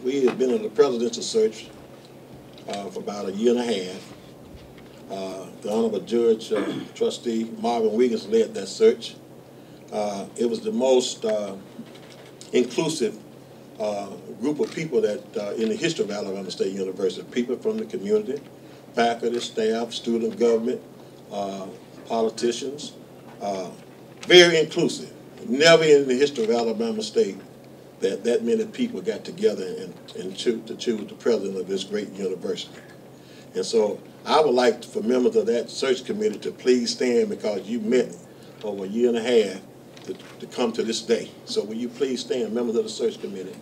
We have been in the presidential search for about a year and a half. The Honorable Judge Trustee Marvin Wiggins led that search. It was the most inclusive group of people that in the history of Alabama State University. People from the community, faculty, staff, student government, politicians. Very inclusive. Never in the history of Alabama State that many people got together and to choose the president of this great university. And so I would like for members of that search committee to please stand, because you met over a year and a half to come to this day. So will you please stand, members of the search committee?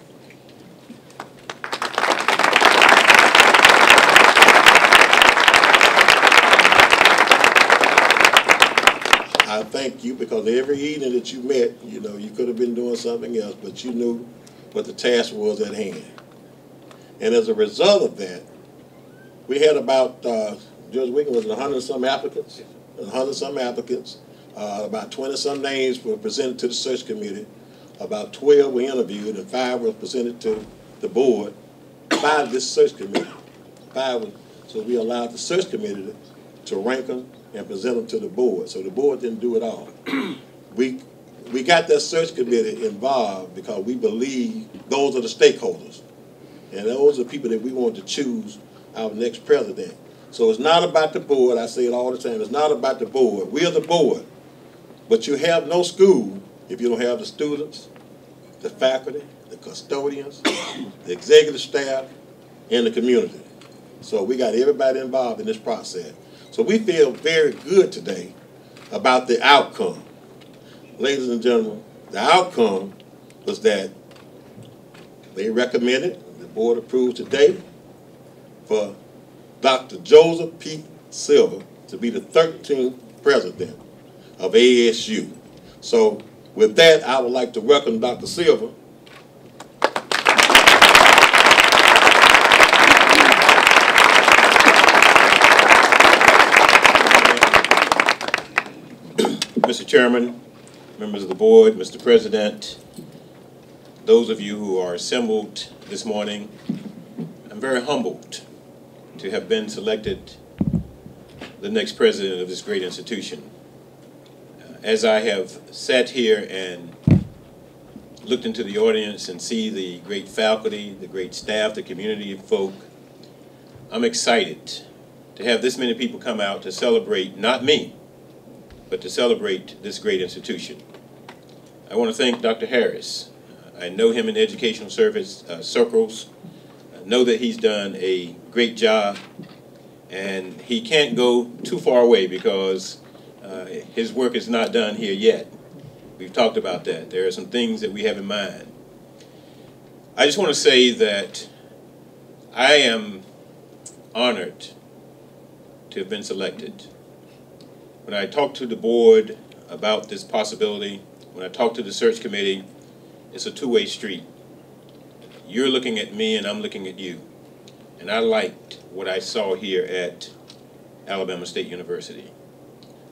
I thank you, because every evening that you met, you know, you could have been doing something else, but you knew what the task was at hand. And as a result of that, we had about, Judge Wiggins, was it 100-some applicants? 100-some applicants. About 20-some names were presented to the search committee. About 12 were interviewed, and 5 were presented to the board. 5 to this search committee. 5 were, so we allowed the search committee to rank them and present them to the board. So the board didn't do it all. We got that search committee involved because we believe those are the stakeholders. And those are the people that we want to choose our next president. So it's not about the board. I say it all the time. It's not about the board. We are the board. But you have no school if you don't have the students, the faculty, the custodians, the executive staff, and the community. So we got everybody involved in this process. So we feel very good today about the outcome. Ladies and gentlemen, the outcome was that they recommended, the board approved today, for Dr. Joseph P. Silver to be the 13th president of ASU. So with that, I would like to welcome Dr. Silver. Mr. Chairman, members of the board, Mr. President, those of you who are assembled this morning, I'm very humbled to have been selected the next president of this great institution. As I have sat here and looked into the audience and see the great faculty, the great staff, the community of folk, I'm excited to have this many people come out to celebrate, not me, but to celebrate this great institution. I want to thank Dr. Harris. I know him in educational service circles. I know that he's done a great job, and he can't go too far away because his work is not done here yet. We've talked about that. There are some things that we have in mind. I just want to say that I am honored to have been selected. When I talked to the board about this possibility, when I talked to the search committee, it's a two-way street. You're looking at me and I'm looking at you. And I liked what I saw here at Alabama State University.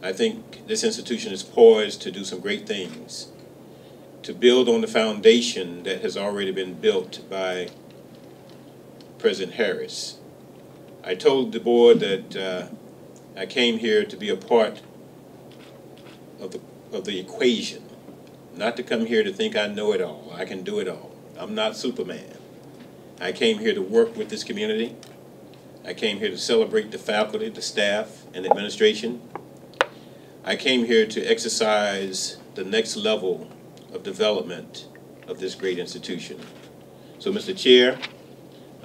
I think this institution is poised to do some great things, to build on the foundation that has already been built by President Harris. I told the board that I came here to be a part of the equation, not to come here to think I know it all, I can do it all. I'm not Superman. I came here to work with this community. I came here to celebrate the faculty, the staff, and the administration. I came here to exercise the next level of development of this great institution. So, Mr. Chair,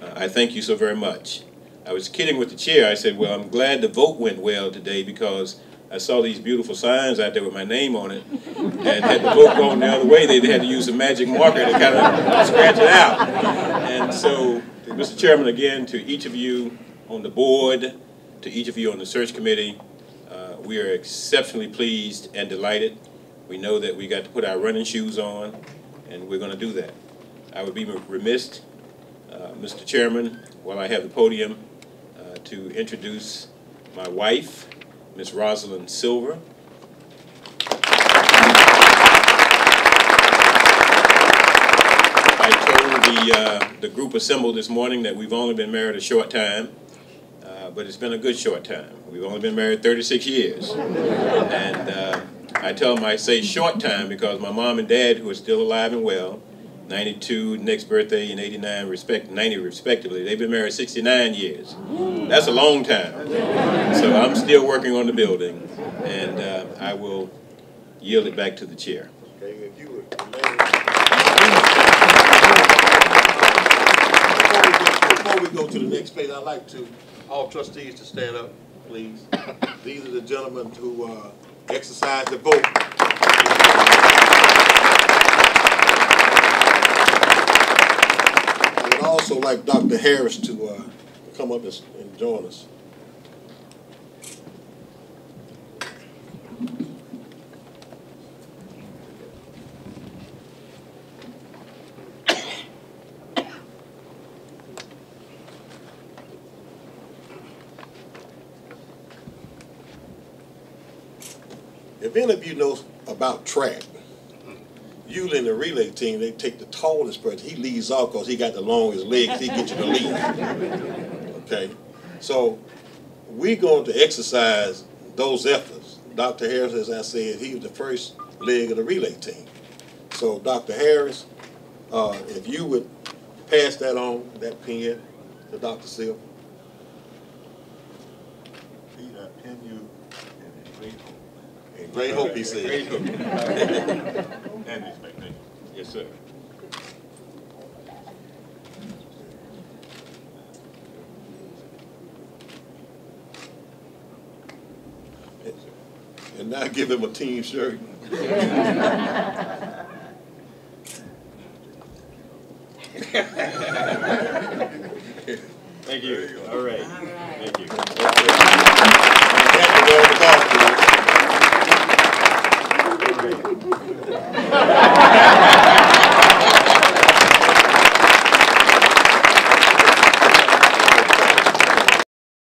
I thank you so very much. I was kidding with the chair. I said, well, I'm glad the vote went well today because I saw these beautiful signs out there with my name on it, and had the vote gone the other way, they had to use a magic marker to kind of scratch it out. And so, Mr. Chairman, again, to each of you on the board, to each of you on the search committee, we are exceptionally pleased and delighted. We know that we got to put our running shoes on, and we're going to do that. I would be remiss, Mr. Chairman, while I have the podium, to introduce my wife, Ms. Rosalind Silver. I told the group assembled this morning that we've only been married a short time, but it's been a good short time. We've only been married 36 years. And I tell them I say short time because my mom and dad, who are still alive and well, 92 next birthday and 89 90 respectively, they've been married 69 years. That's a long time. So I'm still working on the building, and I will yield it back to the chair. Okay, if you would before we go to the next page, I'd like to all trustees to stand up, please. These are the gentlemen who exercised the vote. I would also like Dr. Harris to come up and join us. If any of you know about track, usually in the relay team, they take the tallest person. He leads off because he got the longest legs. He gets you the lead. Okay? So we're going to exercise those efforts. Dr. Harris, as I said, he was the first leg of the relay team. So Dr. Harris, if you would pass that on, that pen, to Dr. Silver. Great hope, he said. Great hope. And expectation. Yes, sir. And now give him a team shirt. Thank you. All right. Thank you. Thank you.